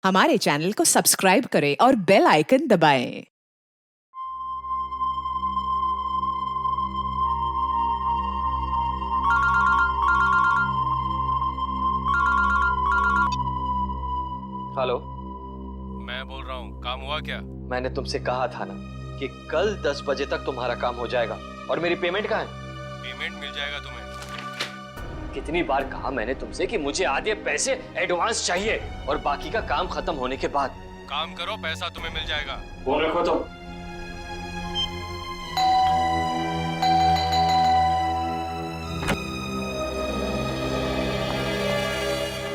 हमारे चैनल को सब्सक्राइब करें और बेल आइकन दबाएं। हेलो। मैं बोल रहा हूँ, काम हुआ क्या? मैंने तुमसे कहा था ना कि कल 10 बजे तक तुम्हारा काम हो जाएगा। और मेरी पेमेंट कहाँ है? पेमेंट मिल जाएगा तुम्हें। कितनी बार कहा मैंने तुमसे कि मुझे आधे पैसे एडवांस चाहिए और बाकी का काम खत्म होने के बाद। काम करो, पैसा तुम्हें मिल जाएगा। फोन रखो तो।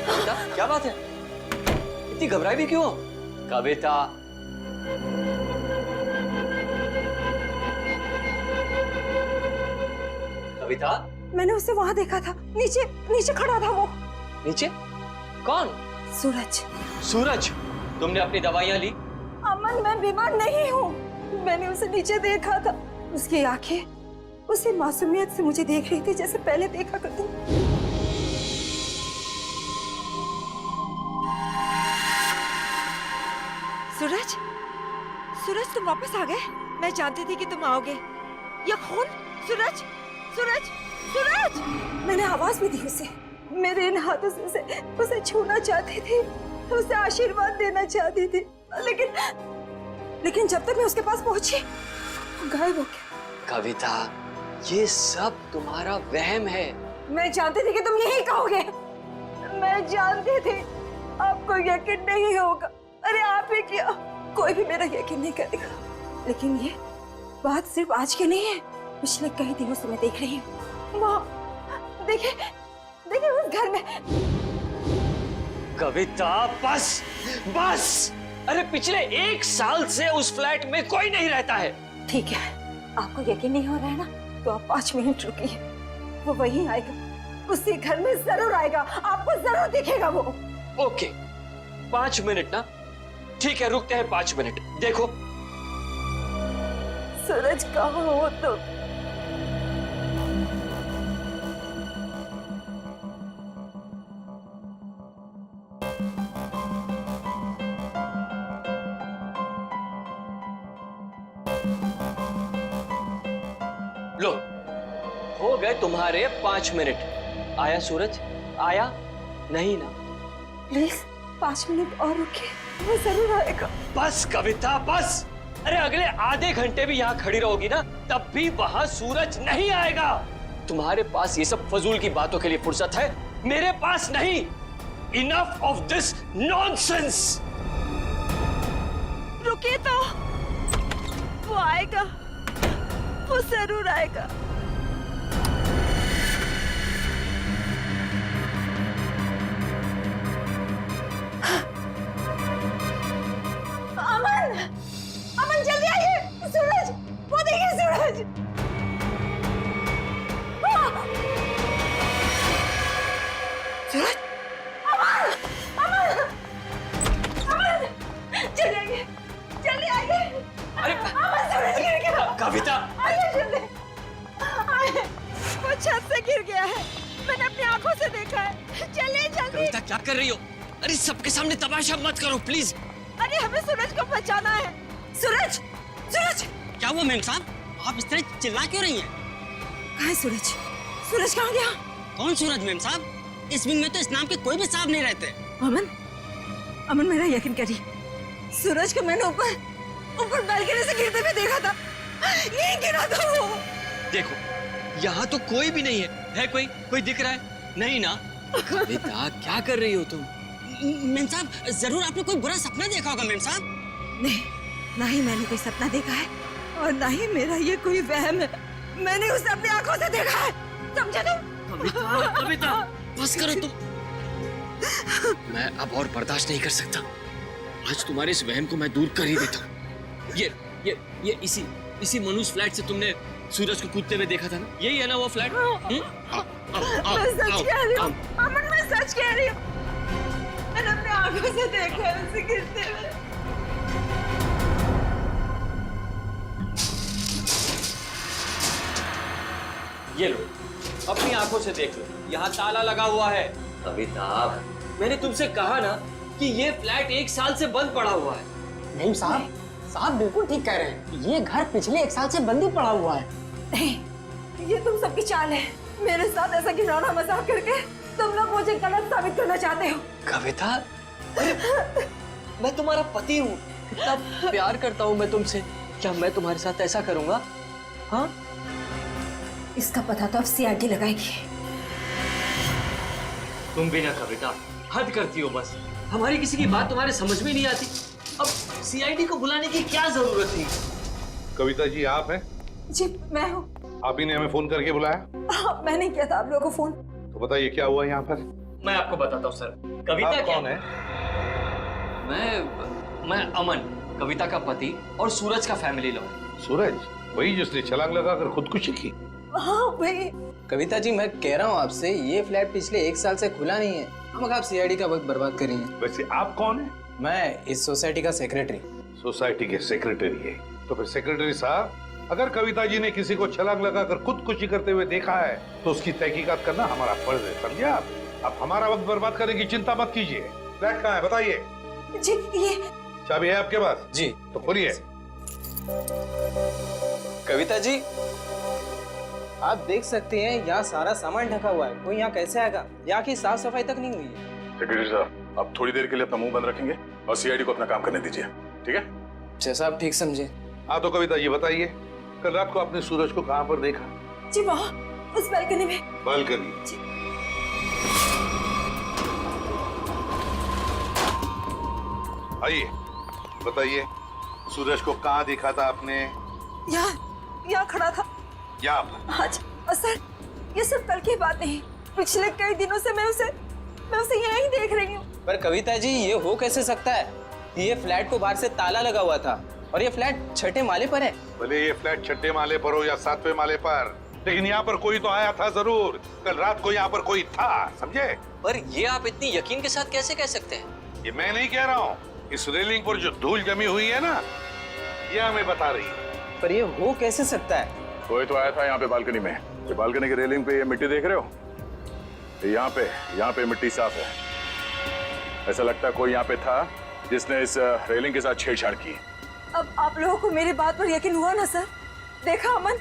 कविता, क्या बात है? इतनी घबराई भी क्यों? कविता, कविता। मैंने उसे वहां देखा था, नीचे नीचे खड़ा था वो। नीचे? कौन? सूरज। सूरज। तुमने अपनी दवाइयां ली? अमन, मैं बीमार नहीं हूँ। मैंने उसे नीचे देखा था। उसकी आंखें उसी मासूमियत से मुझे देख रही थी जैसे पहले देखा करती। सूरज, सूरज तुम वापस आ गए। मैं जानती थी कि तुम आओगे। ये खून? सूरज, सूरज, सूरज! मैंने आवाज भी दी उसे। मेरे इन हाथों से उसे छूना चाहती थी, उसे आशीर्वाद देना चाहती थी, लेकिन जब तक मैं उसके पास पहुंची वो गायब हो गया। कविता, ये सब तुम्हारा वहम है। मैं जानती थी कि तुम यही कहोगे। मैं जानती थी आपको यकीन नहीं होगा। अरे आप ही क्या, कोई भी मेरा यकीन नहीं करेगा। लेकिन ये बात सिर्फ आज की नहीं है, पिछले कई दिनों से मैं देख रही हूँ। वहाँ देखिए, देखिए उस घर में। कविता, बस बस। अरे पिछले 1 साल से उस फ्लैट में कोई नहीं रहता है। ठीक है, आपको यकीन नहीं हो रहा है ना, तो आप 5 मिनट रुकिए। वो वहीं आएगा, उसी घर में जरूर आएगा, आपको जरूर दिखेगा वो। ओके, 5 मिनट ना? ठीक है, रुकते हैं 5 मिनट। देखो सूरज, कहाँ हो तुम? लो, हो गए तुम्हारे 5 मिनट। आया सूरज? आया नहीं ना? प्लीज 5 मिनट और रुकिए, वो जरूर आएगा। बस कविता, बस। अरे अगले आधे घंटे भी यहाँ खड़ी रहोगी ना, तब भी वहां सूरज नहीं आएगा। तुम्हारे पास ये सब फजूल की बातों के लिए फुर्सत है, मेरे पास नहीं। Enough of this nonsense. रुकिए तो, वो आएगा, वो जरूर आएगा। अमन, अमन जल्दी आइए। सूरज, वो देखिए सूरज। सूरज, अमन, अमन, अमन, जल्दी आइए, जल्दी आइए। अरे अमन, सूरज गिर गया। कविता, आइए जल्दी, आइए। वो छत से गिर गया है, मैंने अपनी आंखों से देखा है। चलिए जल्दी। कविता क्या कर रही हो? अरे सबके सामने तमाशा मत करो प्लीज। अरे हमें सूरज को बचाना है। सूरज, सूरज! क्या हुआ मेम साहब? आप इस तरह चिल्ला क्यों रही हैं? कहाँ है सूरज? सूरज कहाँ गया? कौन सूरज मेम साहब? इस विंग में तो इस नाम के कोई भी साहब नहीं रहते। अमन, अमन मेरा यकीन करिए, सूरज को मैंने ऊपर बालकनी से गिरते हुए देखा था। यहीं गिरा था वो। देखो, यहाँ तो कोई भी नहीं है कोई दिख रहा है? नहीं ना? कविता, क्या कर रही हो तुम? मेम साहब, जरूर आपने कोई बुरा सपना देखा होगा मेम साहब। नहीं, ना ही मैंने कोई सपना देखा है और ना ही मेरा ये कोई वहम है। मैंने उसे अपनी आंखों से देखा है, समझे तुम? कविता, बस करो तुम। मैं अब और बर्दाश्त नहीं कर सकता। आज तुम्हारे इस वहम को मैं दूर कर ही देता हूँ। ये इसी मनुष्य फ्लैट से तुमने सूरज को कूदते हुए देखा था ना? यही है ना वो फ्लैट? मैं सच कह रही हूँ अमन, मैं सच कह रही हूँ। मैंने अपनी आंखों से देखा है उसे गिरते हुए। ये लो, अपनी आंखों से देख लो, यहाँ ताला लगा हुआ है। कविता, मैंने तुमसे कहा ना कि ये फ्लैट 1 साल से बंद पड़ा हुआ है। नहीं साहब, साहब बिल्कुल ठीक कह रहे हैं। ये घर पिछले 1 साल से बंद ही पड़ा हुआ है। नहीं, ये तुम सबकी चाल है। मेरे साथ ऐसा घिनौना मजाक करके तुम लोग मुझे गलत साबित करना चाहते हो। कविता, अरे मैं तुम्हारा पति हूँ, इतना प्यार करता हूँ मैं तुमसे, क्या मैं तुम्हारे साथ ऐसा करूँगा? हाँ? इसका पता तो अब सीआईडी लगाएगी। तुम भी ना कविता, हद करती हो बस। हमारी किसी की बात तुम्हारे समझ में नहीं आती। अब सीआईडी को बुलाने की क्या जरूरत थी? कविता जी आप हैं? जी मैं हूँ। आप ही ने हमें फोन करके बुलाया? हाँ, मैंने किया था आप लोगों को फोन। तो बताइए क्या हुआ यहाँ पर? मैं आपको बताता हूँ सर। कविता आप क्या कौन है? मैं अमन, कविता का पति और सूरज का फैमिली लॉ। सूरज, वही जिसने छलांग लगाकर खुदकुशी की? हाँ वही। कविता जी मैं कह रहा हूँ आपसे, ये फ्लैट पिछले 1 साल से खुला नहीं है। हम आप सीआईडी का वक्त बर्बाद कर रही हैं। वैसे आप कौन है? मैं इस सोसाइटी का सेक्रेटरी। सोसाइटी के सेक्रेटरी है? तो फिर सेक्रेटरी साहब, अगर कविता जी ने किसी को छलांग लगाकर खुदकुशी करते हुए देखा है तो उसकी तहकीकात करना हमारा फर्ज है, समझे आप? आप हमारा वक्त बर्बाद करने की चिंता मत कीजिए। फ्लैट कहाँ है बताइए? जी ये चाबी है आपके पास? जी। तो खोलिए। कविता जी आप देख सकते हैं यहाँ सारा सामान ढका हुआ है। कोई यहाँ कैसे आएगा? यहाँ की साफ सफाई तक नहीं हुई है। सेक्रेटरी साहब, आप थोड़ी देर के लिए अपना मुंह बंद रखेंगे और सीआईडी को अपना काम करने दीजिए, ठीक है? जैसा आप ठीक समझे। हाँ तो कविता ये बताइए, कल रात को आपने सूरज को कहाँ पर देखा? जी वहाँ उस बालकनी में। बालकनी? आइए बताइए, सूरज को कहाँ देखा था आपने? यहाँ खड़ा था। यहाँ पर? हाँ जी। और सर ये सब कल की बात नहीं, पिछले कई दिनों से मैं उसे यहीं देख रही हूँ। पर कविता जी ये हो कैसे सकता है? ये फ्लैट को बाहर से ताला लगा हुआ था और ये फ्लैट 6ठे माले पर है। भले ये फ्लैट 6ठे माले पर हो या 7वें माले पर, लेकिन यहाँ पर कोई तो आया था जरूर। कल रात को यहाँ पर कोई था, समझे? पर ये आप इतनी यकीन के साथ कैसे कह सकते हैं? ये मैं नहीं कह रहा हूँ, इस रेलिंग पर जो धूल जमी हुई है ना, ये हमें बता रही है। पर ये हो कैसे सकता है? कोई तो आया था यहाँ पे बालकनी में। ये बालकनी की रेलिंग पे ये मिट्टी देख रहे हो? यहाँ पे मिट्टी साफ है। ऐसा लगता है कोई यहाँ पे था जिसने इस रेलिंग के साथ छेड़छाड़ की। अब आप लोगों को मेरी बात पर यकीन हुआ ना सर? देखा अमन,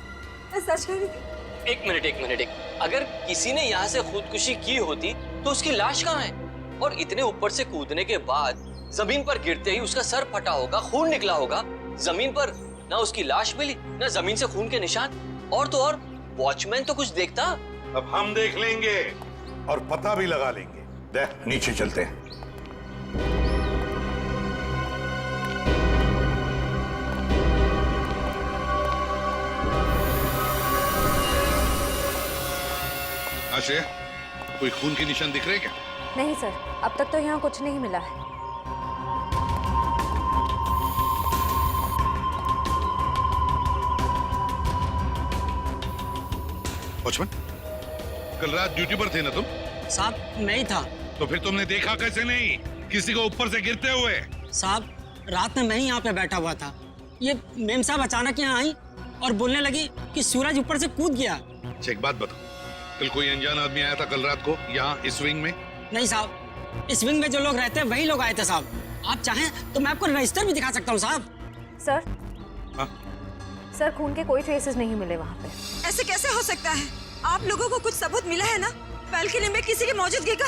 मैं सच कह रही थी। एक मिनट। अगर किसी ने यहाँ से खुदकुशी की होती तो उसकी लाश कहाँ है? और इतने ऊपर से कूदने के बाद जमीन पर गिरते ही उसका सर फटा होगा, खून निकला होगा। जमीन पर ना उसकी लाश मिली, ना जमीन से खून के निशान। और तो और वॉचमैन तो कुछ देखता। अब हम देख लेंगे और पता भी लगा लेंगे। देख, नीचे चलते हैं। आश्रय, कोई खून के निशान दिख रहे क्या? नहीं सर, अब तक तो यहाँ कुछ नहीं मिला है। वॉचमैन, कल रात ड्यूटी पर थे ना तुम? साहब मैं ही था। तो फिर तुमने देखा कैसे नहीं किसी को ऊपर से गिरते हुए? साहब रात में मैं ही यहाँ पे बैठा हुआ था। ये मेम साहब अचानक यहाँ आई और बोलने लगी कि सूरज ऊपर से कूद गया। अच्छा एक बात बताओ, कल कोई अनजान आदमी आया था कल रात को यहाँ इस विंग में? नहीं साहब, इस विंग में जो लोग रहते हैं वही लोग आए थे साहब। आप चाहें तो मैं आपको रजिस्टर भी दिखा सकता हूँ साहब। सर हाँ? सर खून के कोई ट्रेसेस नहीं मिले वहाँ पे। ऐसे कैसे हो सकता है? आप लोगों को कुछ सबूत मिला है ना बालकनी में किसी की मौजूदगी का?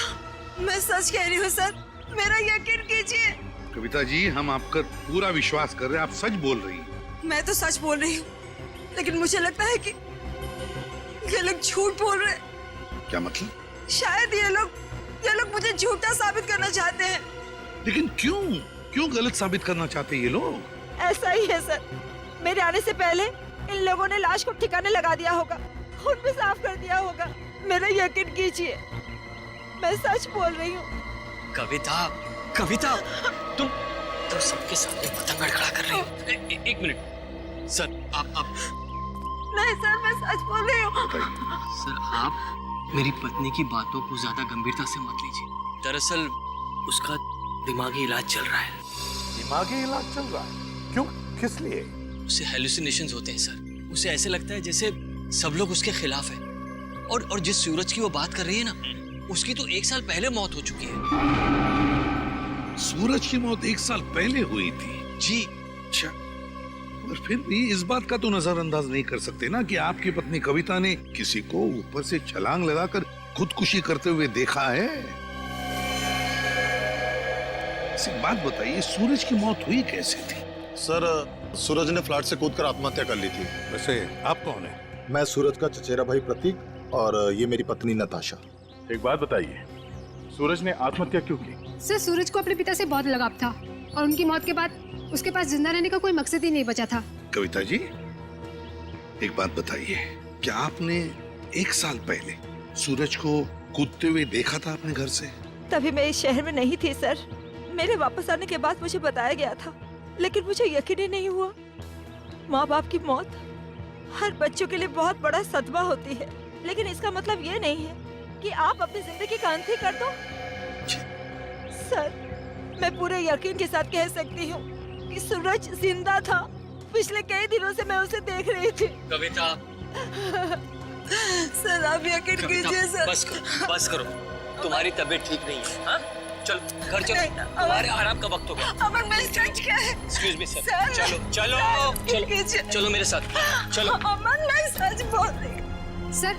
मैं सच कह रही हूँ सर, मेरा यकीन कीजिए। कविता जी, हम आपका पूरा विश्वास कर रहे हैं, आप सच बोल रही हैं। मैं तो सच बोल रही हूँ, लेकिन मुझे लगता है कि ये लोग झूठ बोल रहे हैं। क्या मतलब? शायद ये लोग मुझे झूठा साबित करना चाहते हैं। लेकिन क्यों गलत साबित करना चाहते हैं ये लोग? ऐसा ही है सर, मेरे आने से पहले इन लोगों ने लाश को ठिकाने लगा दिया होगा, खून भी साफ कर दिया होगा। मेरा यकीन कीजिए, मैं सच बोल रही हूँ। कविता, तुम सबके सामने पतंग खड़ा कर रही हो। एक मिनट सर, आप नहीं सर, मैं सच बोल रही हूँ। सर आप मेरी पत्नी की बातों को ज्यादा गंभीरता से मत लीजिए। दरअसल उसका दिमागी इलाज चल रहा है। दिमागी इलाज चल रहा है? क्यों, किस लिए? उसे हेलुसिनेशंस होते हैं सर। उसे ऐसे लगता है जैसे सब लोग उसके खिलाफ हैं। और जिस सूरज की वो बात कर रही है ना, उसकी तो 1 साल पहले मौत हो चुकी है। सूरज की मौत 1 साल पहले हुई थी। जी। अच्छा, पर फिर भी इस बात का तो नजरअंदाज नहीं कर सकते ना कि आपकी पत्नी कविता ने किसी को ऊपर से छलांग लगाकर खुदकुशी करते हुए देखा है। एक बात बताइए, सूरज की मौत हुई कैसे थी? सर, सूरज ने फ्लैट से कूदकर आत्महत्या कर ली थी। वैसे आप कौन है? मैं सूरज का चचेरा भाई प्रतीक और ये मेरी पत्नी नताशा। एक बात बताइए, सूरज ने आत्महत्या क्यों की? सर, सूरज को अपने पिता से बहुत लगाव था और उनकी मौत के बाद उसके पास जिंदा रहने का कोई मकसद ही नहीं बचा था। कविता जी, एक बात बताइए, क्या आपने 1 साल पहले सूरज को कूदते हुए देखा था अपने घर से? तभी मैं इस शहर में नहीं थी सर। मेरे वापस आने के बाद मुझे बताया गया था, लेकिन मुझे यकीन ही नहीं हुआ। माँ बाप की मौत हर बच्चों के लिए बहुत बड़ा सदमा होती है, लेकिन इसका मतलब ये नहीं है कि आप अपनी जिंदगी का अंत ही कर दो। सर, मैं पूरे यकीन के साथ कह सकती हूँ कि सूरज जिंदा था। पिछले कई दिनों से मैं उसे देख रही थी। कविता, सर आप यकीन कीजिए सर। बस करो। तुम्हारी तबीयत ठीक नहीं है। हाँ? चलो घर चलो, तुम्हारे आराम का वक्त हो गया। अमर, मैं सच क्या है? Excuse me sir. सर, चलो चलो चलो चलो मेरे साथ चलो। अमर, मैं सच बोल रही हूँ। सर,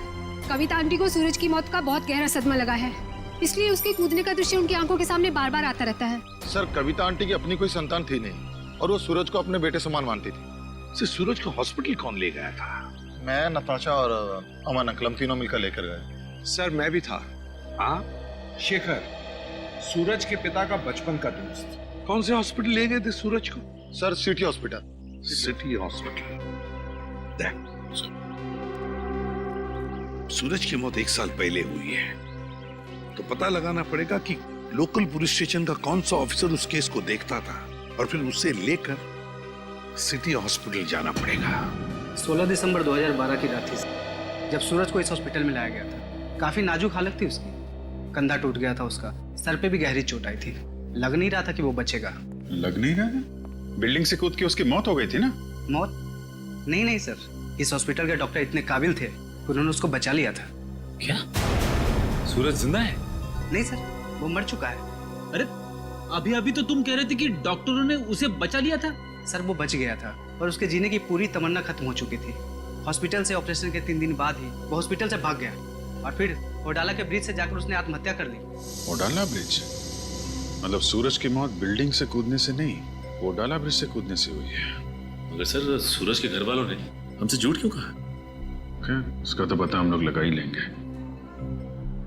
कविता आंटी को सूरज की मौत का बहुत गहरा सदमा लगा है, इसलिए उसके कूदने का दृश्य उनकी आंखों के सामने बार बार आता रहता है। सर, कविता आंटी की अपनी कोई संतान थी नहीं और वो सूरज को अपने बेटे समान मानती थी। सूरज को हॉस्पिटल कौन ले गया था? मैं, नताशा और अमन अंकल, हम तीनों मिलकर लेकर गए। सर, मैं भी था। आप? शेखर, सूरज के पिता का बचपन का दोस्त। कौन से हॉस्पिटल ले गए थे सूरज को? Sir, city hospital. City hospital. Suraj की मौत 1 साल पहले हुई है, तो पता लगाना पड़ेगा कि लोकल पुलिस स्टेशन का कौन सा ऑफिसर उस केस को देखता था और फिर उसे लेकर सिटी हॉस्पिटल जाना पड़ेगा। 16 दिसंबर 2012 की रात थी जब सूरज को इस हॉस्पिटल में लाया गया था। काफी नाजुक हालत थी उसकी, कंधा टूट गया था उसका, सर पे भी गहरी चोट आई थी। लग नहीं रहा था कि वो बचेगा। लग नहीं रहा? बिल्डिंग से कूद के उसकी मौत हो गई थी ना? मौत? नहीं सर, इस हॉस्पिटल के डॉक्टर इतने काबिल थे, उन्होंने उसको बचा लिया था। क्या सूरज जिंदा है? नहीं सर, वो मर चुका है। अरे अभी अभी तो तुम कह रहे थे कि डॉक्टरों ने उसे बचा लिया था। सर, वो बच गया था और उसके जीने की पूरी तमन्ना खत्म हो चुकी थी। हॉस्पिटल से ऑपरेशन के 3 दिन बाद ही वो हॉस्पिटल से भाग गया और फिर ओडाला के ब्रिज से जाकर उसने आत्महत्या कर ली। ओडाला ब्रिज? मतलब सूरज की मौत बिल्डिंग से कूदने से नहीं, ओडाला ब्रिज से कूदने से हुई है। मगर सर, सूरज के घर वालों ने हमसे झूठ क्यों कहा? खैर, उसका तो पता हम लोग लगा ही लेंगे।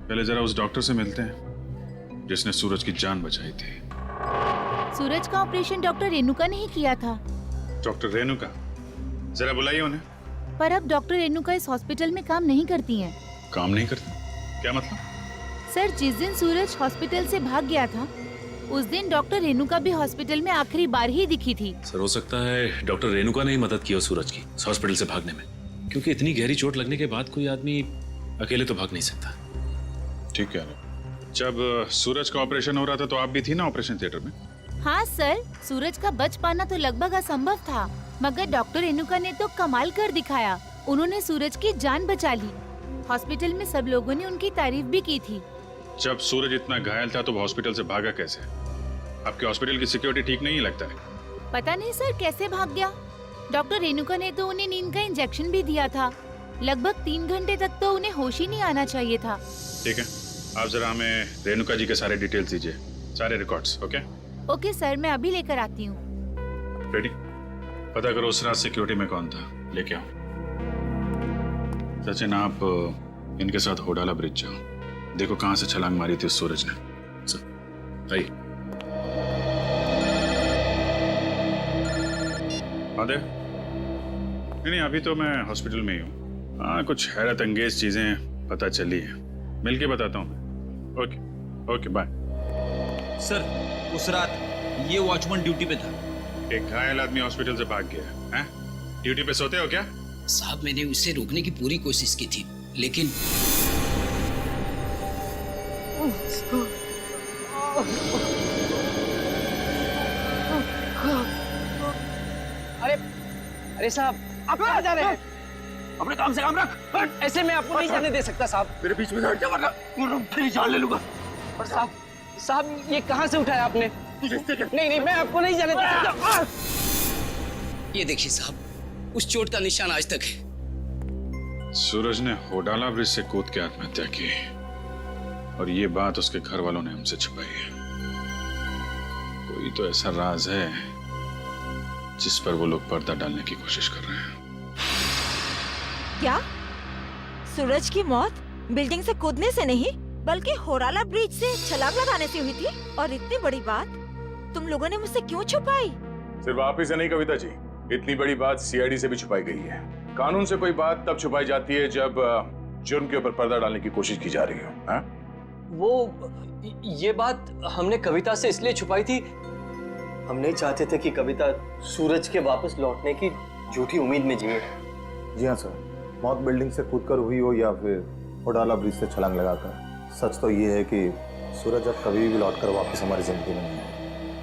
पहले जरा उस डॉक्टर से मिलते हैं जिसने सूरज की जान बचाई थी। सूरज का ऑपरेशन डॉक्टर रेणुका ने ही किया था। डॉक्टर रेणुका? जरा बुलाइए उन्हें। पर अब डॉक्टर रेणुका इस हॉस्पिटल में काम नहीं करती हैं। काम नहीं करती? क्या मतलब? सर, जिस दिन सूरज हॉस्पिटल से भाग गया था उस दिन डॉक्टर रेणुका भी हॉस्पिटल में आखिरी बार ही दिखी थी। सर, हो सकता है डॉक्टर रेणुका ने ही मदद की हो सूरज की इस हॉस्पिटल से भागने में, क्योंकि इतनी गहरी चोट लगने के बाद कोई आदमी अकेले तो भाग नहीं सकता। ठीक है। जब सूरज का ऑपरेशन हो रहा था तो आप भी थी ना ऑपरेशन थिएटर में? हाँ सर, सूरज का बच पाना तो लगभग असंभव था, मगर डॉक्टर रेणुका ने तो कमाल कर दिखाया। उन्होंने सूरज की जान बचा ली। हॉस्पिटल में सब लोगों ने उनकी तारीफ भी की थी। जब सूरज इतना घायल था तो वो हॉस्पिटल से भागा कैसे? आपके हॉस्पिटल की सिक्योरिटी ठीक नहीं लगता है? पता नहीं सर कैसे भाग गया। डॉक्टर रेणुका ने तो उन्हें नींद का इंजेक्शन भी दिया था। लगभग 3 घंटे तक तो उन्हें होश ही नहीं आना चाहिए था। ठीक है, आप जरा हमें रेणुका जी के सारे डिटेल्स दीजिए, सारे रिकॉर्ड्स। ओके ओके सर, मैं अभी लेकर आती हूँ। रेडी? पता करो उस रात सिक्योरिटी में कौन था, लेके आओ। सचिन, आप इनके साथ होडाला ब्रिज जाओ, देखो कहां से छलांग मारी थी उस सूरज ने। आइए। आदे? नहीं, अभी तो मैं हॉस्पिटल में ही हूँ। हाँ, कुछ हैरत अंगेज चीजें पता चली है, मिलके बताता हूँ। Okay okay, bye. सर, उस रात ये वॉचमैन ड्यूटी पे था। एक घायल आदमी हॉस्पिटल से भाग गया है? ड्यूटी पे सोते हो क्या? साहब, मैंने उसे रोकने की पूरी कोशिश की थी, लेकिन अरे साहब, आप कहाँ जा रहे हैं? अपने काम से काम रख। ऐसे मैं आपको नहीं जाने दे सकता साहब। मेरे बीच में हट जा, वरना तेरी जान ले लूंगा। और साहब, ये कहाँ से उठाया आपने? नहीं नहीं, मैं आपको नहीं जाने दे सकता। ये देखिए साहब, उस चोट का निशान आज तक है। सूरज ने होडाला ब्रिज से कूद के आत्महत्या की और ये बात उसके घर वालों ने हमसे छुपाई है। कोई तो ऐसा राज है जिस पर वो लोग पर्दा डालने की कोशिश कर रहे हैं। क्या सूरज की मौत बिल्डिंग से कूदने से नहीं बल्कि होराला ब्रिज से छलांग लगाने से हुई थी? और इतनी बड़ी बात तुम लोगों ने मुझसे क्यों छुपाई? सिर्फ आप ही से नहीं कविता जी, इतनी बड़ी बात सीआईडी से भी छुपाई गई है। कानून से कोई बात तब छुपाई जाती है जब जुर्म के ऊपर पर्दा डालने की कोशिश की जा रही हो। हाँ? ये बात हमने कविता से इसलिए छुपाई थी, हम नहीं चाहते थे कि कविता सूरज के वापस लौटने की झूठी उम्मीद में जिए। जी हाँ सर, मौत बिल्डिंग से कूदकर हुई हो या फिर होडाला ब्रिज से छलांग लगाकर, सच तो ये है कि सूरज अब कभी भी लौटकर वापस हमारी जिंदगी में नहीं है।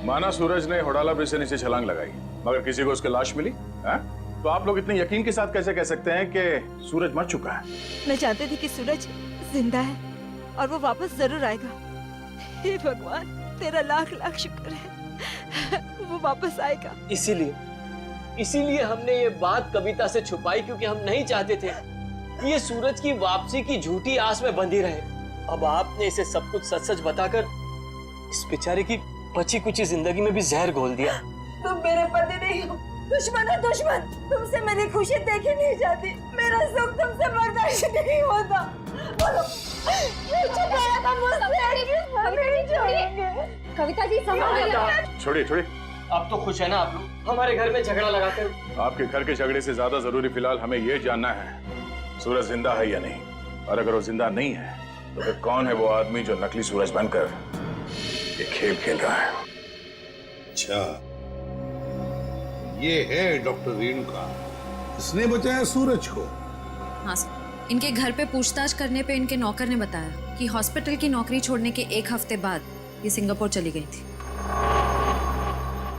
माना सूरज ने होडाला ब्रिज से नीचे छलांग लगाई मगर किसी को उसकी लाश मिली, हाँ? तो आप लोग इतने यकीन के साथ कैसे कह सकते हैं कि सूरज मर चुका है? मैं जानती थी कि सूरज जिंदा है और वो वापस जरूर आएगा। हे भगवान, तेरा लाख लाख शुक्र है, वो वापस आएगा। इसीलिए हमने ये बात कविता से छुपाई, क्योंकि हम नहीं चाहते थे कि ये सूरज की वापसी की झूठी आस में बंधी रहे। अब आपने इसे सब कुछ सच सच बताकर इस बेचारे की बची कुची जिंदगी में भी जहर घोल दिया। तुम मेरे पति नहीं हो, दुश्मन हो दुश्मन। तुमसे मेरी खुशी देखी नहीं जाती, मेरा सुख तुमसे बर्दाश्त नहीं होता। बोलो, ये छुपाया था मुझसे, हम नहीं छोड़ेंगे। कविता जी संभालिए। छोड़िए छोड़िए। अब तो खुश है ना आप लोग हमारे घर में झगड़ा लगाकर? आपके घर के झगड़े से ज्यादा जरूरी फिलहाल हमें ये जानना है सूरज जिंदा है या नहीं, और अगर वो जिंदा नहीं है तो फिर कौन है वो आदमी जो नकली सूरज बनकर ये खेल खेल रहा है? अच्छा, ये है डॉक्टर रेणुका, इसने बचाया सूरज को। हाँ सर, इनके घर पे पूछताछ करने पे इनके नौकर ने बताया कि हॉस्पिटल की नौकरी छोड़ने के 1 हफ्ते बाद ये सिंगापुर चली गई थी।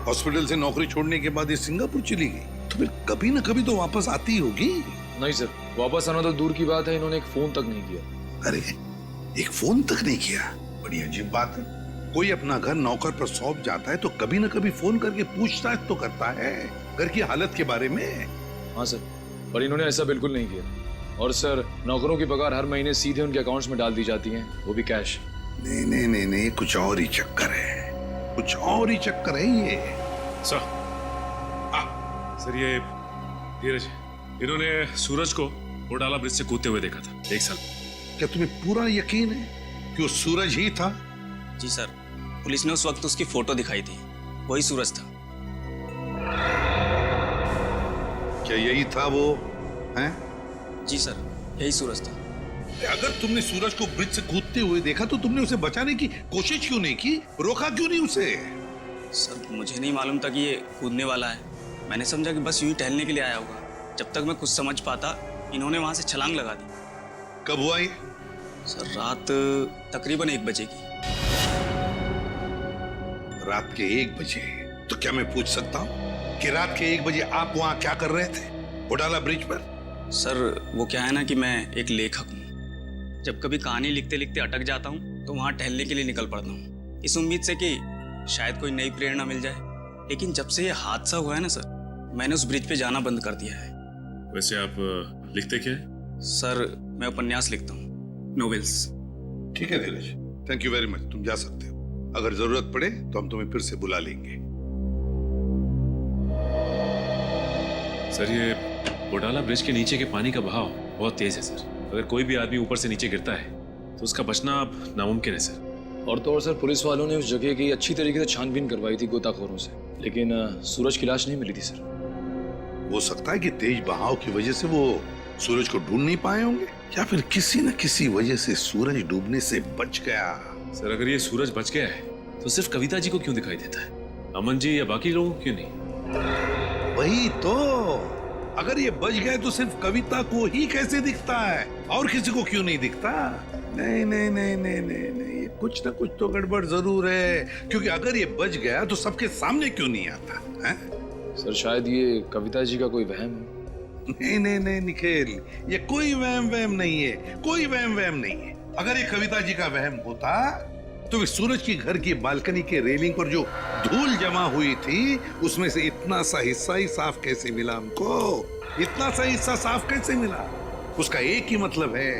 हॉस्पिटल से नौकरी छोड़ने के बाद ये सिंगापुर चली गई, तो फिर कभी ना कभी तो वापस आती होगी। नहीं सर, वापस आना तो दूर की बात है, इन्होंने एक फोन तक नहीं किया। अरे, एक फोन तक नहीं किया? बड़ी अजीब बात है। कोई अपना घर नौकर पर सौंप जाता है तो कभी ना कभी फोन करके पूछताछ तो करता है घर की हालत के बारे में। हाँ सर, पर इन्होंने ऐसा बिल्कुल नहीं किया। और सर, नौकरों की पगार हर महीने सीधे उनके अकाउंट्स में डाल दी जाती है, वो भी कैश। नहीं नहीं नहीं नहीं, कुछ और ही चक्कर है, कुछ और ही चक्कर है ये। सर ये धीरज, इन्होंने सूरज को होडाला ब्रिज से कूदते हुए देखा था 1 साल। क्या तुम्हें पूरा यकीन है कि वो सूरज ही था? जी सर, पुलिस ने उस वक्त उसकी फोटो दिखाई थी, वही सूरज था। क्या यही था वो? हैं? जी सर, यही सूरज था। अगर तुमने सूरज को ब्रिज से कूदते हुए देखा तो तुमने उसे बचाने की कोशिश क्यों नहीं की? रोका क्यों नहीं उसे? सर, मुझे नहीं मालूम था कि ये कूदने वाला है। मैंने समझा कि बस यूं ही टहलने के लिए आया होगा। जब तक मैं कुछ समझ पाता, इन्होंने वहां से छलांग लगा दी। कब हुआ ये? सर, रात तकरीबन 1 बजे की। रात के 1 बजे? तो क्या मैं पूछ सकता हूँ कि रात के 1 बजे आप वहाँ क्या कर रहे थे होडाला ब्रिज पर? सर, वो क्या है ना कि मैं एक लेखक हूँ। जब कभी कहानी लिखते लिखते अटक जाता हूँ तो वहाँ टहलने के लिए निकल पड़ता हूँ, इस उम्मीद से कि शायद कोई नई प्रेरणा मिल जाए। लेकिन जब से ये हादसा हुआ है ना सर, मैंने उस ब्रिज पे जाना बंद कर दिया है। वैसे आप लिखते क्या है? सर, मैं उपन्यास लिखता हूँ, नोवेल्स। ठीक है धीरज, थैंक यू वेरी मच, तुम जा सकते हो। अगर जरूरत पड़े तो हम तुम्हें फिर से बुला लेंगे। सर, ये होडाला ब्रिज के नीचे के पानी का बहाव बहुत तेज है सर। अगर कोई भी आदमी ऊपर से नीचे गिरता है तो उसका बचना अब नामुमकिन है सर। और तो और सर, पुलिस वालों ने उस जगह की अच्छी तरीके से छानबीन करवाई थी गोताखोरों से, लेकिन सूरज की लाश नहीं मिली थी सर। हो सकता है कि तेज बहाव की वजह से वो सूरज को ढूंढ नहीं पाए होंगे, या फिर किसी न किसी वजह से सूरज डूबने से बच गया। सर, अगर ये सूरज बच गया है तो सिर्फ कविता जी को क्यों दिखाई देता है, अमन जी या बाकी लोगों को क्यों नहीं? वही तो, अगर ये बच गए तो सिर्फ कविता को ही कैसे दिखता है, और किसी को क्यों नहीं दिखता? नहीं नहीं नहीं नहीं नहीं नहीं, कुछ ना कुछ तो गड़बड़ जरूर है, क्योंकि अगर ये बच गया तो सबके सामने क्यों नहीं आता है? सर, शायद ये कविता जी का कोई वहम है। नहीं नहीं नहीं निखिल, ये कोई वहम नहीं है, कोई वहम नहीं है। अगर ये कविता जी का वहम होता तो वे सूरज की घर की बालकनी के रेलिंग पर जो धूल जमा हुई थी उसमें से इतना सा हिस्सा ही साफ कैसे मिला हमको? इतना सा हिस्सा साफ कैसे मिला? उसका एक ही मतलब है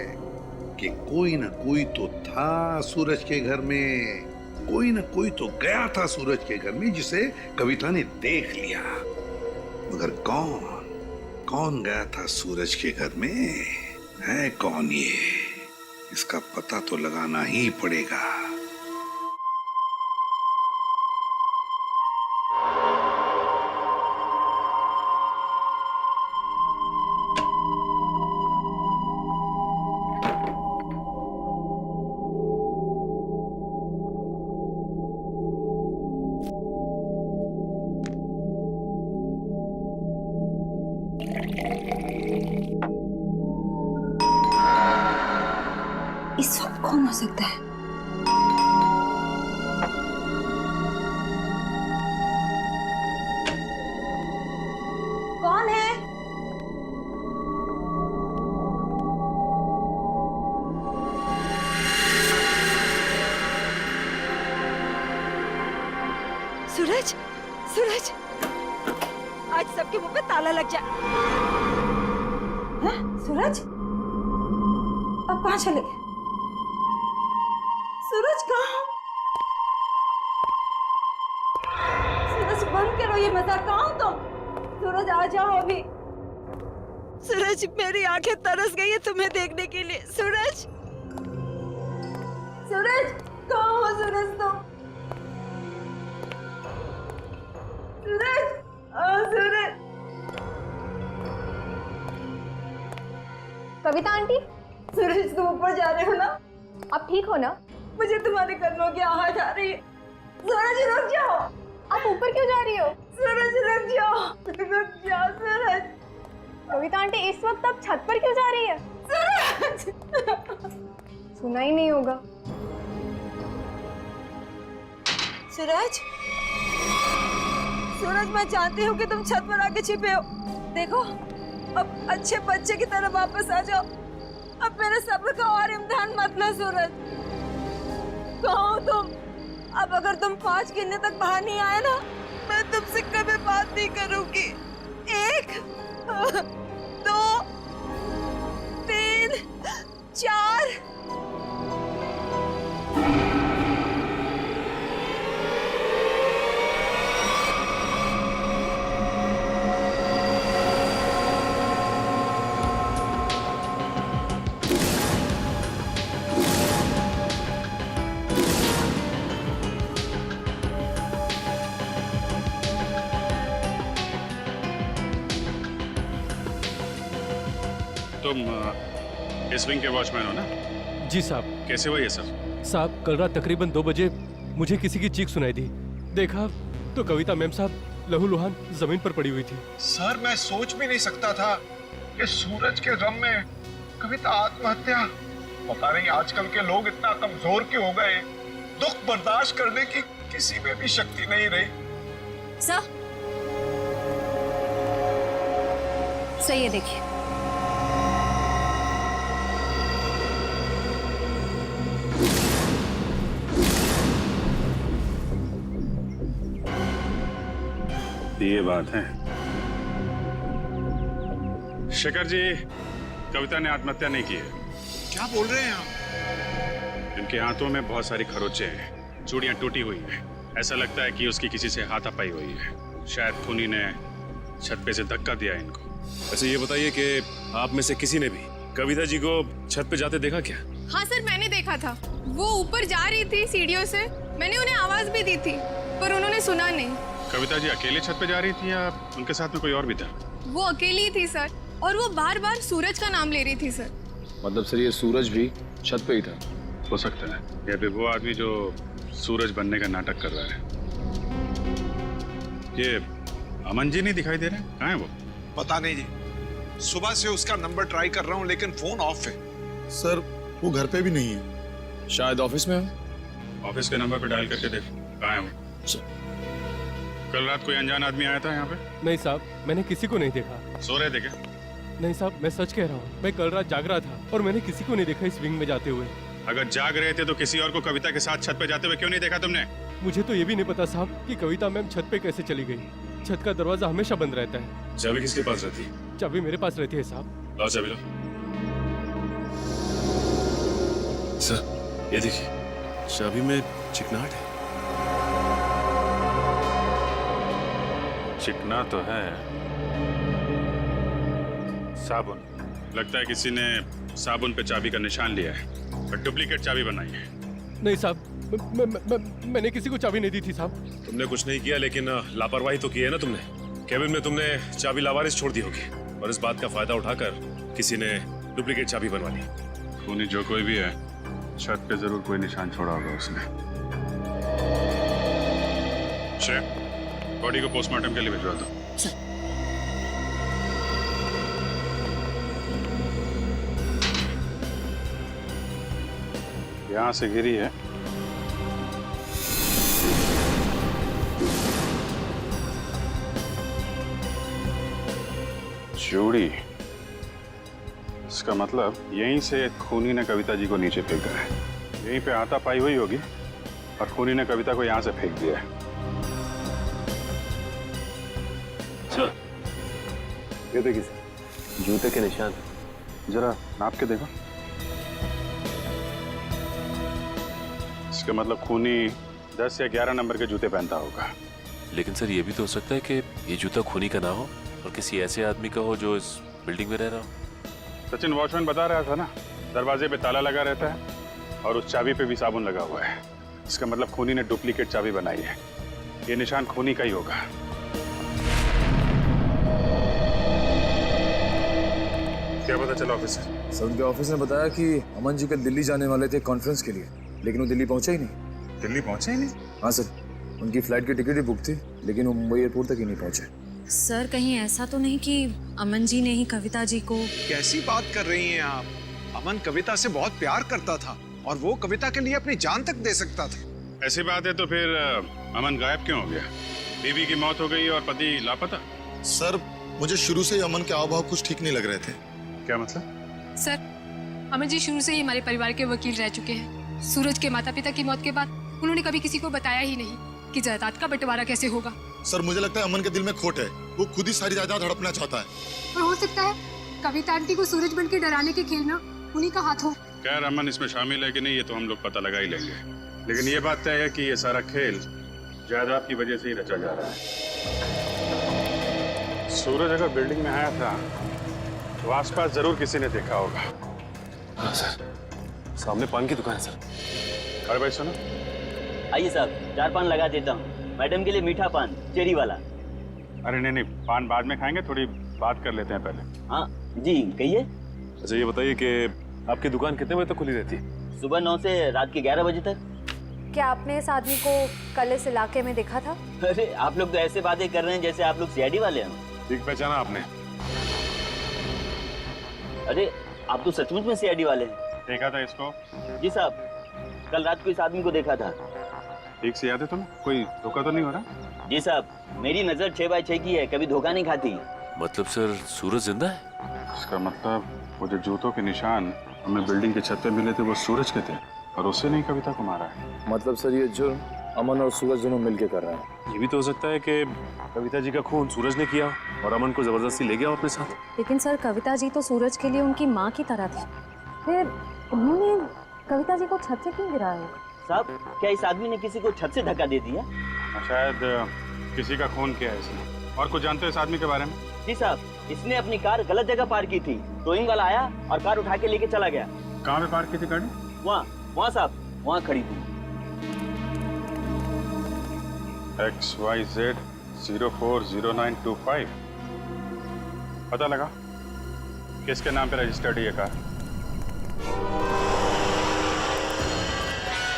कि कोई ना कोई तो था सूरज के घर में, कोई ना कोई तो गया था सूरज के घर में जिसे कविता ने देख लिया। मगर कौन गया था सूरज के घर में? है कौन ये? इसका पता तो लगाना ही पड़ेगा। इस वक्त कौन हो सकता है? कौन है? सूरज, सूरज, आज सबके मुंह पे ताला लग जाए। हैं? सूरज, अब कहाँ चले गए? सूरज कहाँ? सूरज बंद करो ये मजाक, कहाँ हो तुम? सूरज आ जाओ अभी। सूरज, मेरी आंखें तरस गई है तुम्हें देखने के लिए। सूरज, सूरज कहाँ हो सूरज तुम? सूरज, सूरज। कविता आंटी, सूरज तुम ऊपर जा रहे हो ना? आप ठीक हो ना? मुझे तुम्हारे कदमों की आवाज आ रही है। सूरज रुक जाओ। आप ऊपर क्यों जा रही हो? सूरज रुक जाओ, रुक जाओ सूरज। कविता आंटी, इस वक्त आप छत पर क्यों जा रही है? सूरज, सुना ही नहीं होगा। सूरज, सूरज मैं जानती हूँ कि तुम छत पर आके छिपे हो। देखो, अब अच्छे बच्चे की तरह वापस आ जाओ। अब मेरे सब्र का और इम्तिहान मत लो सूरज। कहाँ हो तुम? अब अगर तुम 5 गिनने तक बाहर नहीं आए ना, मैं तुमसे कभी बात नहीं करूंगी। 1, 2, 3, 4। तुम इस विंग के वॉचमैन हो ना? जी साहब। कैसे हुआ ये सब? साहब, कल रात तकरीबन 2 बजे मुझे किसी की चीख सुनाई दी। देखा तो कविता मैम साहब लहूलुहान जमीन पर पड़ी हुई थी। सर, मैं सोच भी नहीं सकता था कि सूरज के गम में कविता आत्महत्या। पता नहीं आजकल के लोग इतना कमजोर क्यों हो गए। दुख बर्दाश्त करने की किसी में भी शक्ति नहीं रही। सर, सही है, देखिए। ये बात है। शेखर जी, कविता ने आत्महत्या नहीं की है। क्या बोल रहे हैं आप? इनके हाथों में बहुत सारी खरोंचे हैं, चूड़ियां टूटी हुई हैं। ऐसा लगता है कि उसकी किसी से हाथापाई हुई है। शायद खूनी ने छत पे से धक्का दिया इनको। वैसे ये बताइए कि आप में से किसी ने भी कविता जी को छत पे जाते देखा क्या? हाँ सर, मैंने देखा था। वो ऊपर जा रही थी सीढ़ियों से। मैंने उन्हें आवाज भी दी थी, पर उन्होंने सुना नहीं। कविता जी अकेले छत पे जा रही थी या उनके साथ में कोई और भी था? वो अकेली ही थी सर, और वो बार बार सूरज का नाम ले रही थी सर। मतलब सर, ये सूरज भी छत पे ही था? हो सकता है, या फिर वो आदमी जो सूरज बनने का नाटक कर रहा है। ये अमन जी नहीं दिखाई दे रहे? कहाँ है वो? पता नहीं जी, सुबह से उसका नंबर ट्राई कर रहा हूँ लेकिन फोन ऑफ है। सर, वो घर पे भी नहीं है। शायद ऑफिस में हो। ऑफिस के नंबर पे डायल करके देख, कहाँ है वो? कल रात कोई अनजान आदमी आया था यहाँ पे? नहीं साहब, मैंने किसी को नहीं देखा। सो रहे थे क्या? नहीं साहब, मैं सच कह रहा हूँ। मैं कल रात जाग रहा था और मैंने किसी को नहीं देखा इस विंग में जाते हुए। अगर जाग रहे थे तो किसी और को कविता के साथ छत पे जाते हुए क्यों नहीं देखा तुमने? मुझे तो ये भी नहीं पता साहब कि कविता मैम छत पे कैसे चली गई। छत का दरवाजा हमेशा बंद रहता है। चाबी किसके पास रहती है? चाबी मेरे पास रहती है साहब। लाओ चाबी लो। सर ये देखिए, चाबी में चिकनाहट है। चिकना तो है। साबुन, लगता है किसी ने साबुन पे चाबी का निशान लिया है और डुप्लीकेट चाबी बनाई है। नहीं साहब, मैंने किसी को चाबी नहीं दी थी साहब। तुमने कुछ नहीं किया, लेकिन लापरवाही तो की है ना तुमने। केबिन में तुमने चाबी लावारिस छोड़ दी होगी और इस बात का फायदा उठाकर किसी ने डुप्लीकेट चाबी बनवा ली। खूनी जो कोई भी है, छत पे जरूर कोई निशान छोड़ा होगा उसने। श्रेय, बॉडी को पोस्टमार्टम के लिए भिजवा दो। यहां से गिरी है। चूड़ी, इसका मतलब यहीं से खूनी ने कविता जी को नीचे फेंका है। यहीं पे हाथापाई हुई होगी और खूनी ने कविता को यहां से फेंक दिया है। ये देखिए जूते के निशान, जरा नाप के देखो। इसका मतलब खूनी 10 या 11 नंबर के जूते पहनता होगा। लेकिन सर ये भी तो हो सकता है कि ये जूता खूनी का ना हो और किसी ऐसे आदमी का हो जो इस बिल्डिंग में रह रहा हो। सचिन वॉचमैन बता रहा था ना, दरवाजे पे ताला लगा रहता है और उस चाबी पे भी साबुन लगा हुआ है। इसका मतलब खूनी ने डुप्लीकेट चाबी बनाई है। ये निशान खूनी का ही होगा। क्या पता चला ऑफिसर? सर उनके ऑफिस ने बताया कि अमन जी कल दिल्ली जाने वाले थे कॉन्फ्रेंस के लिए, लेकिन वो दिल्ली पहुंचे ही नहीं। दिल्ली पहुंचे ही नहीं? हाँ सर, उनकी फ्लाइट की टिकट ही बुक थी, लेकिन वो मुंबई एयरपोर्ट तक ही नहीं पहुंचे। सर कहीं ऐसा तो नहीं कि अमन जी ने ही कविता जी को? कैसी बात कर रही हैं आप? अमन कविता से बहुत प्यार करता था और वो कविता के लिए अपनी जान तक दे सकता था। ऐसी बात है तो फिर अमन गायब क्यों हो गया? बीवी की मौत हो गई और पति लापता? सर मुझे शुरू से ही अमन के हाव भाव कुछ ठीक नहीं लग रहे थे। क्या मतलब? सर अमन जी शुरू से ही हमारे परिवार के वकील रह चुके हैं। सूरज के माता पिता की मौत के बाद उन्होंने कभी किसी को बताया ही नहीं कि जायदाद का बंटवारा कैसे होगा। सर मुझे लगता है अमन के दिल में खोट है, वो खुद ही सारी जायदाद हड़पना चाहता है। और हो सकता है कविता आंटी को सूरज बन के डराने के खेल में उन्हीं का हाथ हो। खैर अमन इसमें शामिल है कि नहीं ये तो हम लोग पता लगा ही लेंगे, लेकिन ये बात तय है कि ये सारा खेल जायदाद की वजह से ही रचा जा रहा है। सूरज अगर बिल्डिंग में आया था तो आसपास जरूर किसी ने देखा होगा। हाँ सर, सामने पान की दुकान है सर। अरे भाई सुनो। आइए साहब, 4 पान लगा देता हूँ। मैडम के लिए मीठा पान, चेरी वाला। अरे नहीं, पान बाद में खाएंगे, थोड़ी बात कर लेते हैं पहले। हाँ जी, कहिए। अच्छा ये बताइए कि आपकी दुकान कितने बजे तक खुली रहती है? सुबह 9 से रात के 11 बजे तक। क्या आपने इस आदमी को कल इस इलाके में देखा था? अरे आप लोग तो ऐसे बातें कर रहे हैं जैसे आप लोग सीआईडी वाले हैं। ठीक पहचाना आपने? अरे आप तो सचमुच में सीआईडी वाले हैं। देखा था इसको? जी साहब, कल रात को इस आदमी को देखा था। ठीक से याद है तुम्हें? कोई धोखा तो नहीं हो रहा? जी साहब, मेरी नजर 6x6 की है, कभी धोखा नहीं खाती। मतलब सर सूरज जिंदा है? इसका मतलब वो जो जूतों के निशान हमें बिल्डिंग के छत पे मिले थे वो सूरज के थे और उससे नहीं कविता को मारा है। मतलब सर ये जुर्म अमन और सूरज दोनों मिलके कर रहे हैं। ये भी तो हो सकता है कि कविता जी का खून सूरज ने किया और अमन को जबरदस्ती ले गया अपने साथ। लेकिन सर कविता जी तो सूरज के लिए उनकी माँ की तरह थी, फिर उन्होंने कविता जी को छत से क्यों गिराया होगा? साहब, क्या इस आदमी ने किसी को छत से धक्का दे दिया? शायद किसी का खून किया है इसने। और कुछ जानते हो इस आदमी के बारे में? जी साहब, इसने अपनी कार गलत जगह पार्क की थी। टोइंग वाला आया और कार उठा के लेके चला गया। कहाँ पे पार्क की थी गाड़ी? वहाँ साहब, वहाँ खड़ी थी। XYZ 040925। पता लगा किसके नाम पे रजिस्टर्ड है ये कार?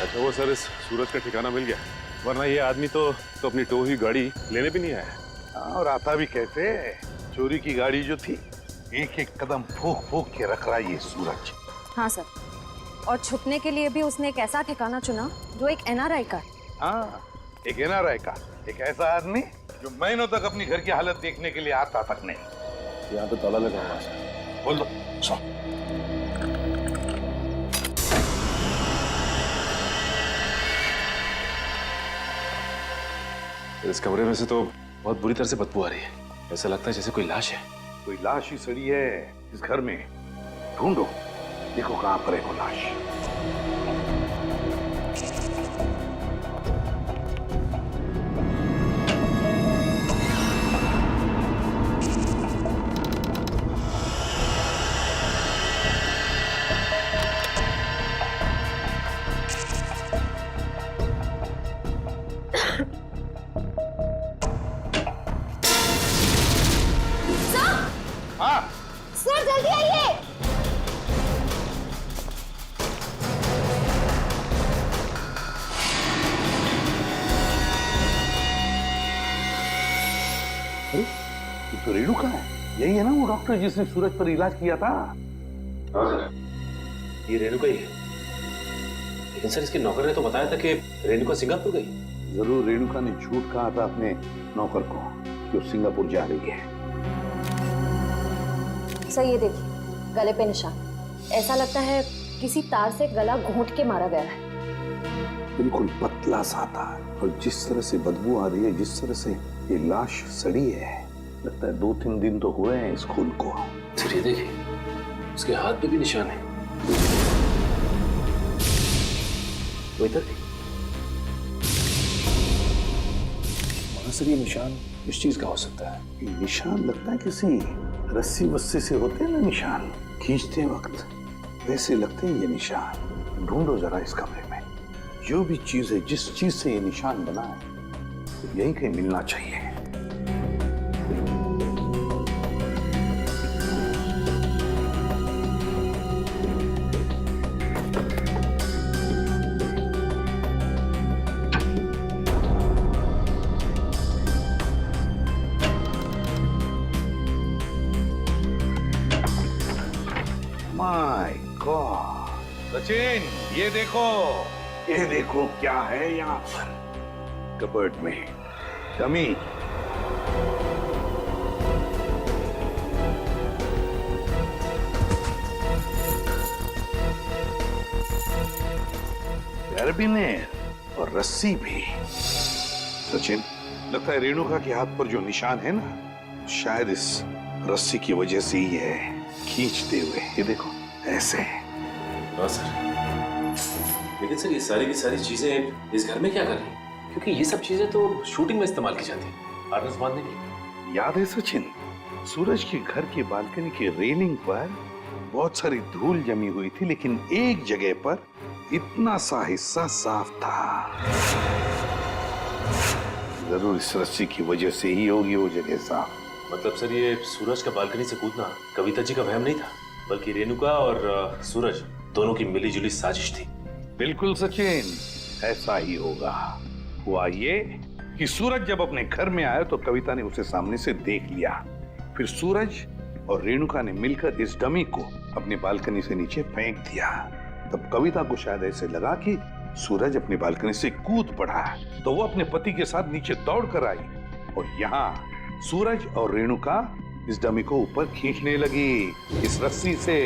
अच्छा वो सर इस सूरज का ठिकाना मिल गया, वरना ये आदमी तो अपनी टो हुई गाड़ी लेने भी नहीं आया। और आता भी कैसे? चोरी की गाड़ी जो थी, एक एक कदम फूक फूक के रख रहा ये सूरज। हाँ सर, और छुपने के लिए भी उसने एक ऐसा ठिकाना चुना जो एक NRI का। हाँ, एक NRI का, एक ऐसा आदमी जो महीनों तक अपनी घर की हालत देखने के लिए आता तक नहीं। यहाँ पे ताला लगा हुआ है। बोल दो। इस कमरे में से तो बहुत बुरी तरह से बदबू आ रही है। ऐसा लगता है जैसे कोई लाश है। कोई लाश ही सड़ी है इस घर में। ढूंढो, देखो कहां पर है वो लाश। सर जल्दी आइए। ये तो रेणु का है। यही है ना वो डॉक्टर जिसने सूरज पर इलाज किया था? हाँ सर, ये रेणु का ही है। लेकिन सर इसके नौकर ने तो बताया था कि रेणुका सिंगापुर गई। जरूर रेणुका ने झूठ कहा था अपने नौकर को कि वो सिंगापुर जा रही है। सर ये देखिए, गले पे निशान। ऐसा लगता है किसी तार से गला घोंट के मारा गया है। बिल्कुल पतला सा था, और जिस तरह से बदबू आ रही है, जिस तरह से ये लाश सड़ी है, लगता है 2-3 दिन तो हुए हैं इस खून को। सर ये देखिए, उसके हाथ पे भी निशान है। वो इधर भी। सर ये निशान इस चीज का हो सकता है। ये निशान लगता है किसी रस्सी वस्सी से होते हैं ना निशान, खींचते वक्त वैसे लगते हैं ये निशान। ढूंढो जरा इस कमरे में, जो भी चीज है, जिस चीज से ये निशान बना है, यहीं कहीं मिलना चाहिए। माय गॉड, सचिन ये देखो क्या है यहाँ पर कबर्ड में। डमी। कैरबिनेर और रस्सी भी। सचिन, लगता है रेणुका के हाथ पर जो निशान है ना, शायद इस रस्सी की वजह से ही है, खींचते हुए। ये देखो ऐसे। हाँ सर, लेकिन सर ये सारी की सारी चीजें इस घर में क्या कर रही हैं? क्योंकि ये सब चीजें तो शूटिंग में इस्तेमाल की जाती हैं, हार्नेस बांधने के लिए। याद है सचिन, सूरज के घर की बालकनी की रेलिंग पर बहुत सारी धूल जमी हुई थी, लेकिन एक जगह पर इतना सा हिस्सा साफ था। जरूर इस रस्सी की वजह से ही होगी वो जगह साफ। मतलब सर ये सूरज का बालकनी से कूदना कविता जी का वहम नहीं था, बल्कि रेणुका और सूरज दोनों की मिलीजुली साजिश थी। बिल्कुल सचिन, ऐसा ही होगा। हुआ ये कि सूरज जब अपने घर में आया तो कविता ने उसे सामने से देख लिया। फिर सूरज और रेणुका ने मिलकर इस डमी को अपनी बालकनी से नीचे फेंक दिया। तब कविता को शायद ऐसे लगा कि सूरज अपनी बालकनी से कूद पड़ा, तो वो अपने पति के साथ नीचे दौड़ कर आई, और यहाँ सूरज और रेणुका इस डमी को ऊपर खींचने लगी इस रस्सी से,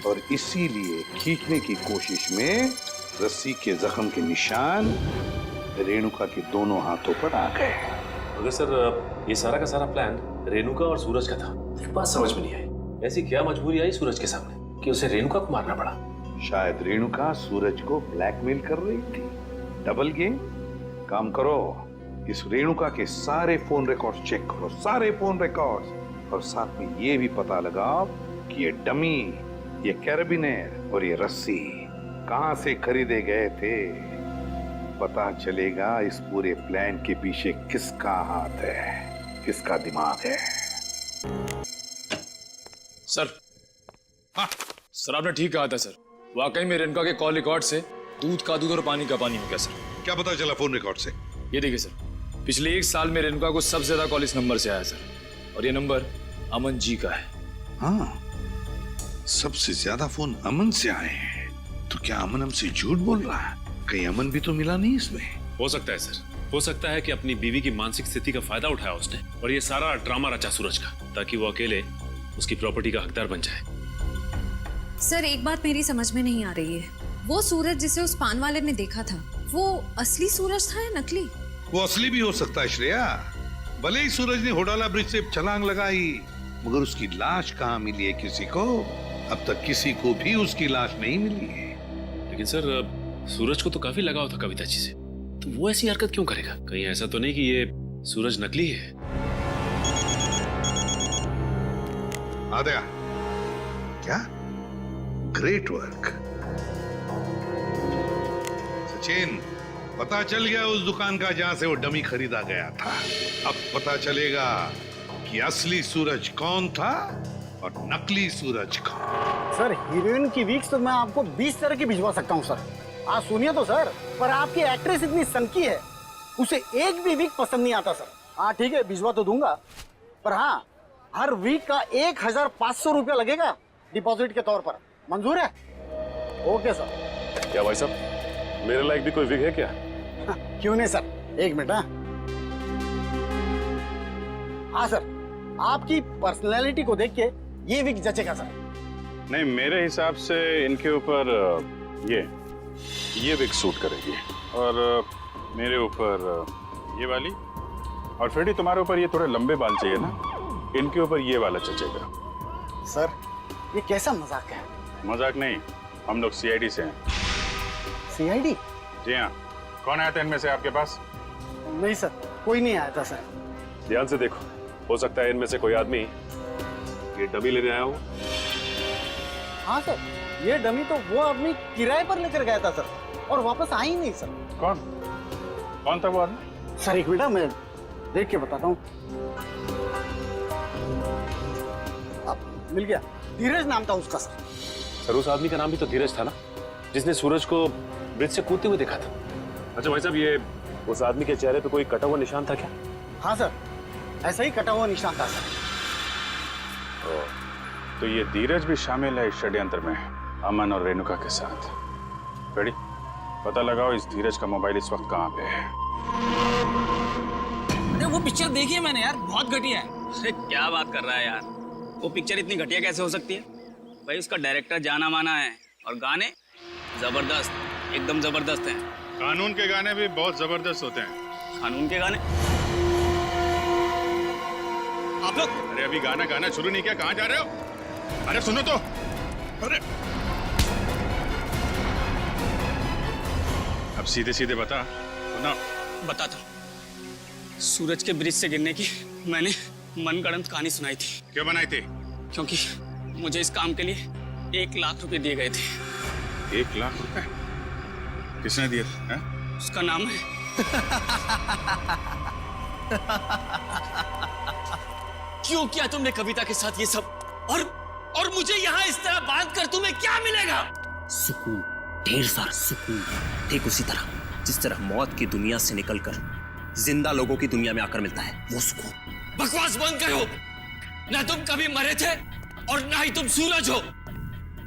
और इसीलिए खींचने की कोशिश में रस्सी के जख्म के निशान रेणुका के दोनों हाथों पर आ गए। मगर सर ये सारा का सारा प्लान रेणुका और सूरज का था। एक बात समझ में नहीं आई, ऐसी क्या मजबूरी आई सूरज के सामने कि उसे रेणुका को मारना पड़ा? शायद रेणुका सूरज को ब्लैकमेल कर रही थी। Double game. काम करो, इस रेणुका के सारे फोन रिकॉर्ड्स चेक करो, सारे फोन रिकॉर्ड्स, और साथ में ये भी पता लगाओ कि ये डमी, ये कैरबिनेर और ये रस्सी कहां से खरीदे गए थे। पता चलेगा इस पूरे प्लान के पीछे किसका हाथ है, किसका दिमाग है। सर, हाँ सर, आपने ठीक कहा था सर। वाकई में रेणुका के कॉल रिकॉर्ड से दूध का दूध और पानी का पानी हो गया सर। क्या पता चला फोन रिकॉर्ड से? ये देखिए सर, पिछले 1 साल में रेणुका को सबसे ज्यादा कॉल इस नंबर से आया सर, और ये नंबर अमन जी का है। हाँ, सबसे ज्यादा फोन अमन से आए हैं। तो क्या अमन हमसे झूठ बोल रहा है? कहीं अमन भी तो मिला नहीं इसमें? हो सकता है सर, हो सकता है कि अपनी बीवी की मानसिक स्थिति का फायदा उठाया उसने, और ये सारा ड्रामा रचा सूरज का, ताकि वो अकेले उसकी प्रॉपर्टी का हकदार बन जाए। सर एक बात मेरी समझ में नहीं आ रही है, वो सूरज जिसे उस पान वाले ने देखा था, वो असली सूरज था या नकली? वो असली भी हो सकता है श्रेया। भले ही सूरज ने होडाला ब्रिज से छलांग लगाई, मगर उसकी लाश कहाँ मिली है किसी को? अब तक किसी को भी उसकी लाश नहीं मिली है। लेकिन सर सूरज को तो काफी लगाव था कविता जी से, तो वो ऐसी हरकत क्यों करेगा? कहीं ऐसा तो नहीं कि ये सूरज नकली है? आद्या, क्या ग्रेट वर्क। सचिन, पता चल गया उस दुकान का जहां से वो डमी खरीदा गया था। अब पता चलेगा कि असली सूरज कौन था और नकली सूरज कौन। सर हीरोइन की वीक्स तो मैं आपको 20 तरह की भिजवा सकता हूँ सर। आप सुनिए तो सर, पर आपकी एक्ट्रेस इतनी सनकी है, उसे एक भी वीक पसंद नहीं आता सर। हाँ ठीक है, भिजवा तो दूंगा, पर हाँ हर वीक का 1500 रुपया लगेगा डिपॉजिट के तौर पर। मंजूर है? Okay sir. क्या भाई साहब, मेरे लायक भी कोई विग है क्या? क्यों नहीं सर, एक मिनट। हाँ सर, आपकी पर्सनैलिटी को देख के ये विग जचेगा सर। नहीं, मेरे हिसाब से इनके ऊपर ये विग सूट करेगी, और मेरे ऊपर ये वाली, और फ्रेडी तुम्हारे ऊपर ये थोड़े लंबे बाल चाहिए ना, इनके ऊपर ये वाला जचेगा। सर ये कैसा मजाक है? मजाक नहीं, हम लोग सीआईडी से हैं। सीआईडी? जी हाँ। कौन आया था इनमें से आपके पास? नहीं सर, कोई नहीं आया था सर। ध्यान से देखो, हो सकता है इनमें से कोई आदमी ये डमी लेने आया हो। हाँ सर, ये डमी तो वो आदमी किराए पर लेकर गया था सर, और वापस आ ही नहीं सर। कौन था वो आदमी? सर एक मिनट, मैं देख के बताता हूँ। मिल गया, धीरज नाम था उसका सर। सर उस आदमी का नाम भी तो धीरज था ना, जिसने सूरज को ब्रिज से कूदते हुए देखा था। अच्छा भाई साहब, ये उस आदमी के चेहरे पे कोई कटा हुआ निशान था क्या? हाँ सर, ऐसा ही कटा हुआ निशान था सर। तो ये धीरज भी शामिल है इस षड्यंत्र में, अमन और रेणुका के साथ। रेडी, पता लगाओ इस धीरज का मोबाइल इस वक्त कहाँ पे है। अरे वो पिक्चर देखी है मैंने यार, बहुत घटिया है। अरे क्या बात कर रहा है यार, वो पिक्चर इतनी घटिया कैसे हो सकती है? भाई उसका डायरेक्टर जाना माना है, और गाने जबरदस्त, एकदम जबरदस्त हैं। कानून के गाने भी बहुत जबरदस्त होते हैं। कानून के गाने? आप लोग अरे अभी गाना गाना शुरू नहीं किया, कहाँ जा रहे हो? अरे सुनो तो। अरे अब सीधे सीधे बता ना। बताता हूँ। सूरज के ब्रिज से गिरने की मैंने मनगढ़ंत कहानी सुनाई थी। क्यों बनाई थी? क्योंकि मुझे इस काम के लिए 1 लाख रुपए दिए गए थे। 1 लाख रुपए? किसने दिए थे? उसका नाम है क्यों किया तुमने कविता के साथ ये सब? और मुझे यहाँ इस तरह बांध कर तुम्हें क्या मिलेगा? सुकून, ढेर सारा सुकून। ठीक उसी तरह जिस तरह मौत की दुनिया से निकलकर जिंदा लोगों की दुनिया में आकर मिलता है, वो सुकून। बकवास बंद करो। ना तुम कभी मरे थे और ना ही तुम सूरज हो।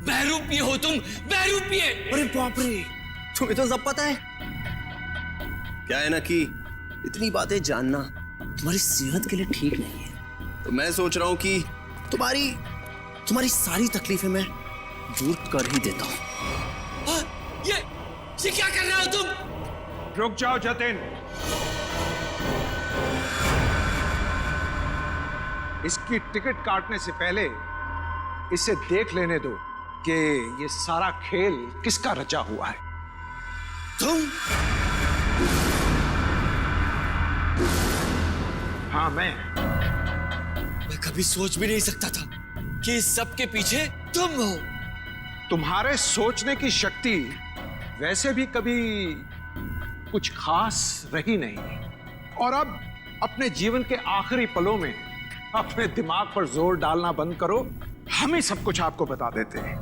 बहरूपिये हो तुम, बहरूपिये। अरे बाप रे, तुम्हें तो सब पता है। क्या है ना कि इतनी बातें जानना तुम्हारी सेहत के लिए ठीक नहीं है। तो मैं सोच रहा हूं कि तुम्हारी सारी तकलीफें मैं दूर कर ही देता हूं। ये क्या कर रहे हो तुम? रुक जाओ जतिन, इसकी टिकट काटने से पहले इसे देख लेने दो कि ये सारा खेल किसका रचा हुआ है। तुम? हाँ मैं कभी सोच भी नहीं सकता था कि इस सब के पीछे तुम हो। तुम्हारे सोचने की शक्ति वैसे भी कभी कुछ खास रही नहीं, और अब अपने जीवन के आखिरी पलों में अपने दिमाग पर जोर डालना बंद करो। हम ही सब कुछ आपको बता देते हैं।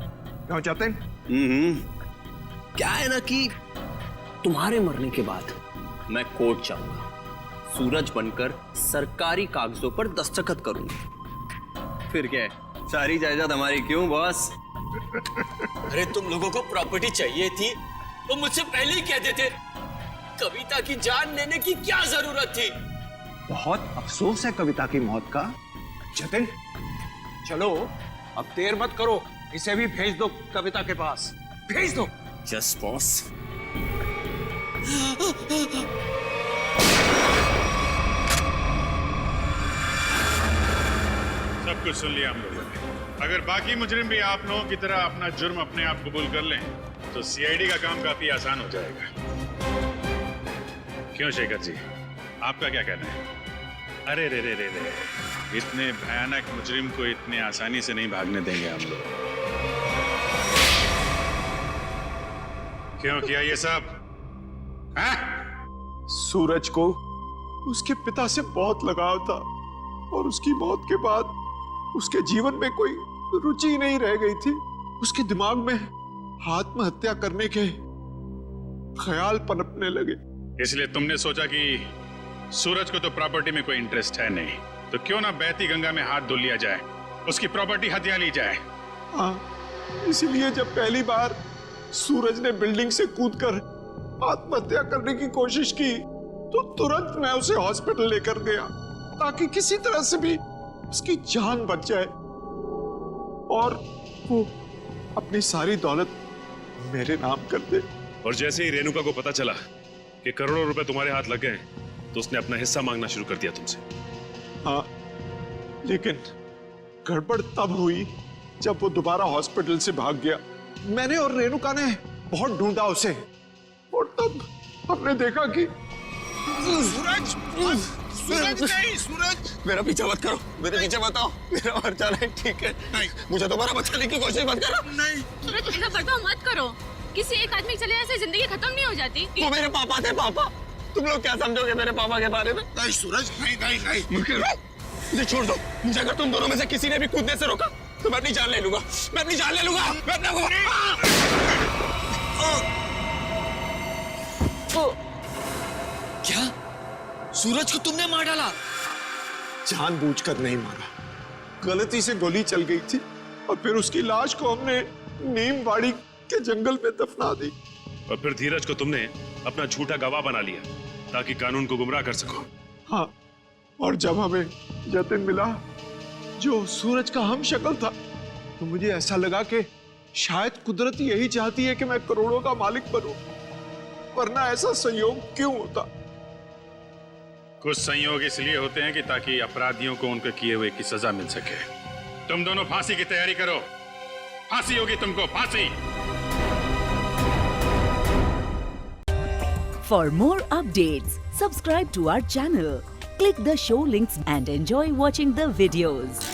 क्यों जतिन? क्या है ना कि तुम्हारे मरने के बाद मैं कोर्ट जाऊंगा, सूरज बनकर सरकारी कागजों पर दस्तखत करूंगा। फिर क्या है, सारी जायदाद हमारी। क्यों बॉस? अरे तुम लोगों को प्रॉपर्टी चाहिए थी तो मुझसे पहले ही कह देते। कविता की जान लेने की क्या जरूरत थी? बहुत अफसोस है कविता की मौत का। जतिन चलो अब देर मत करो, इसे भी भेज दो कविता के पास, भेज दो। Yes boss. कुछ सुन लिया हम लोगों ने। अगर बाकी मुजरिम भी आप लोगों की तरह अपना जुर्म अपने आप कबूल कर लें तो सीआईडी का काम काफी आसान हो जाएगा। क्यों शेखर जी, आपका क्या कहना है? अरे रे रे रे रे, इतने भयानक मुजरिम को इतने आसानी से नहीं भागने देंगे हम लोग। क्यों किया ये सब? सूरज को उसके पिता से बहुत लगाव था और उसकी मौत के बाद उसके जीवन में कोई रुचि नहीं रह गई थी। उसके दिमाग में आत्महत्या करने के ख्याल पनपने लगे। इसलिए तुमने सोचा कि सूरज को तो प्रॉपर्टी में कोई इंटरेस्ट है नहीं, तो क्यों ना बहती गंगा में हाथ धो लिया जाए, उसकी प्रॉपर्टी हथिया ली जाए। हाँ, इसीलिए जब पहली बार सूरज ने बिल्डिंग से कूदकर आत्महत्या करने की कोशिश की तो तुरंत मैं उसे हॉस्पिटल लेकर गया ताकि किसी तरह से भी उसकी जान बच जाए और वो अपनी सारी दौलत मेरे नाम कर दे। और जैसे ही रेणुका को पता चला कि करोड़ों रुपए तुम्हारे हाथ लग गए तो उसने अपना हिस्सा मांगना शुरू कर दिया तुमसे। हाँ, लेकिन गड़बड़ तब हुई जब वो दोबारा हॉस्पिटल से भाग गया। मैंने और रेणुका ने बहुत ढूंढा उसे और तब हमने देखा कि सूरज, सूरज नहीं, सूरज मेरा पीछा मत करो, मेरे पीछे मत आओ, मेरा मर जाना है, ठीक है? नहीं, मुझे दोबारा बचाने की कोशिश मत करो। नहीं सूरज, ऐसा बर्ताव मत करो। किसी एक आदमी के चले जाने से जिंदगी खत्म नहीं हो जाती। वो मेरे पापा थे। पापा, तुम लोग क्या समझोगे मेरे पापा के बारे में? नहीं सूरज, नहीं नहीं नहीं, मुझे छोड़ दो। मुझे अगर तुम दोनों में से किसी ने भी कूदने से रोका तो मैं अपनी जान ले लूंगा, मैं अपनी जान ले लूंगा, मैं अपना क्या सूरज को तुमने मार डाला? जानबूझकर नहीं मारा, गलती से गोली चल गई थी और फिर उसकी लाश को हमने नीमवाड़ी के जंगल में दफना दी। और फिर धीरज को तुमने अपना झूठा गवाह बना लिया ताकि कानून को गुमराह कर सको। हाँ, और जब हमें जतिन मिला जो सूरज का हम शक्ल था तो मुझे ऐसा लगा कि शायद कुदरत यही चाहती है कि मैं करोड़ों का मालिक बनूं, वरना ऐसा संयोग क्यों होता? कुछ संयोग इसलिए होते हैं कि ताकि अपराधियों को उनके किए हुए की सजा मिल सके। तुम दोनों फांसी की तैयारी करो, फांसी होगी तुमको, फांसी। For more updates, subscribe to our channel, click the show links and enjoy watching the videos.